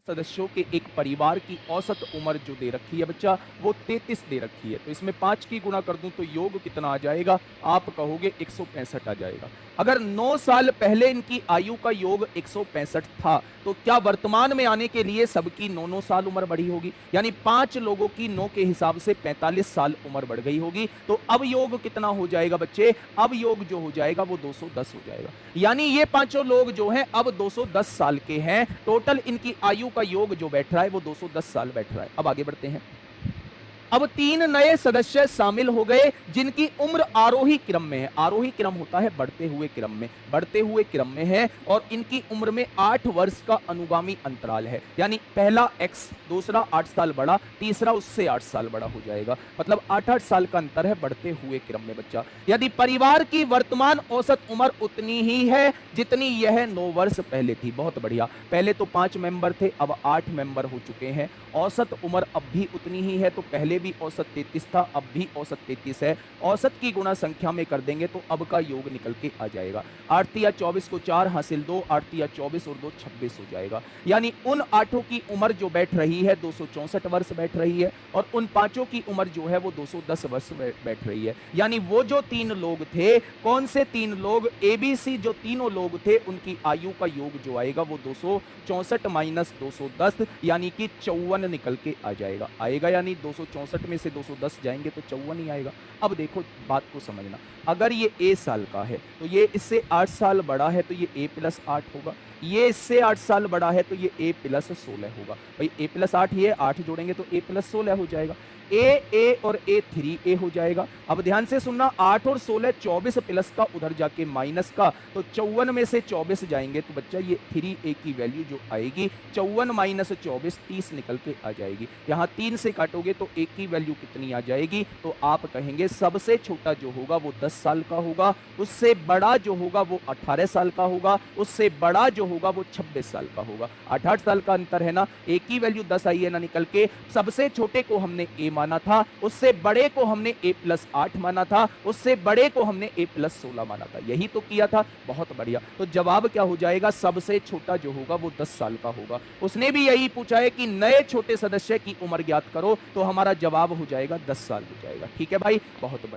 सदस्यों के एक परिवार की औसत उम्र जो दे रखी है बच्चा, वो 33 दे रखी है। तो इसमें 5 की गुणा कर दूं तो योग कितना आ जाएगा? आप कहोगे 165 आ जाएगा। अगर 9 साल पहले इनकी आयु का योग 165 था, तो क्या वर्तमान में आने के लिए सबकी 9-9 साल उम्र बढ़ी होगी? यानी 5 लोगों की 9 के हिसाब से 45 साल उम्र बढ़ गई होगी। तो अब योग कितना हो जाएगा बच्चे? अब योग जो हो जाएगा वो 210 हो जाएगा। यानी ये पांचों लोग जो हैं अब 210 साल के हैं। टोटल इनकी आयु का योग जो बैठ रहा है वो 210 साल बैठ रहा है। अब आगे बढ़ते हैं। अब 3 नए सदस्य शामिल हो गए जिनकी उम्र आरोही क्रम में है। आरोही क्रम होता है बढ़ते हुए क्रम में, बढ़ते हुए क्रम में है और इनकी उम्र में 8 वर्ष का अनुगामी अंतराल है। यानी पहला x, दूसरा 8 साल बड़ा, तीसरा उससे 8 साल बड़ा हो जाएगा। मतलब 8-8 साल का अंतर है बढ़ते हुए क्रम में बच्चा। यदि परिवार की वर्तमान औसत उम्र उतनी ही है जितनी यह 9 वर्ष पहले थी। बहुत बढ़िया। पहले तो 5 मेंबर थे, अब 8 मेंबर हो चुके हैं। औसत उम्र अब भी उतनी ही है, तो पहले भी औसत 33 था, अब भी औसत 33 है। औसत की गुणा संख्या में कर देंगे तो अब का योग निकल के आ जाएगा। 8 तिया 24 को 4 हासिल 2, 8 तिया 24 और 2 26 हो जाएगा। यानी उन 8 की उम्र जो बैठ रही है 264 वर्ष बैठ रही है और उन 5 की उम्र जो है वो 210 वर्ष बैठ रही है। यानी वो जो 3 लोग थे, कौन से 3 लोग? एबीसी जो तीनों लोग थे उनकी आयु का योग जो आएगा वो 264 माइनस 210 यानी कि 54 निकल के आ जाएगा। आएगा यानी 264 में से 210 जाएंगे तो 54 ही आएगा। अब देखो बात को समझना, अगर ये ए साल का है तो ये इससे 8 साल बड़ा है तो ये ए प्लस 8 होगा। ये इससे 8 साल बड़ा है तो ये ए प्लस 16 होगा। भाई ए प्लस 8 ये 8 जोड़ेंगे तो ए प्लस 16 हो जाएगा। ए और ए 3 ए हो जाएगा। अब ध्यान से सुनना, 8 और 16 24 प्लस का उधर जाके माइनस का, तो 54 में से 24 जाएंगे तो बच्चा ये 3a की वैल्यू जो आएगी 54 माइनस 24 30 निकल के आ जाएगी। यहाँ 3 से काटोगे तो a की वैल्यू कितनी आ जाएगी? तो आप कहेंगे सबसे छोटा जो होगा वो 10 साल का होगा, उससे बड़ा जो होगा वो 18 साल का होगा, उससे बड़ा जो होगा वो 26 साल का होगा। 8-8 साल का अंतर है ना। a की वैल्यू 10 आई है ना निकल के। सबसे छोटे को हमने a माना था, उससे बड़े को हमने a प्लस 8 माना था, उससे बड़े को हमने a प्लस 16 माना था। यही तो किया था। बहुत बढ़िया। तो जवाब क्या हो जाएगा? सबसे छोटा जो होगा वो 10 साल का होगा। उसने भी यही पूछा है कि नए छोटे सदस्य की उम्र ज्ञात करो, तो हमारा जवाब हो जाएगा 10 साल हो जाएगा। ठीक है भाई, बहुत बढ़िया।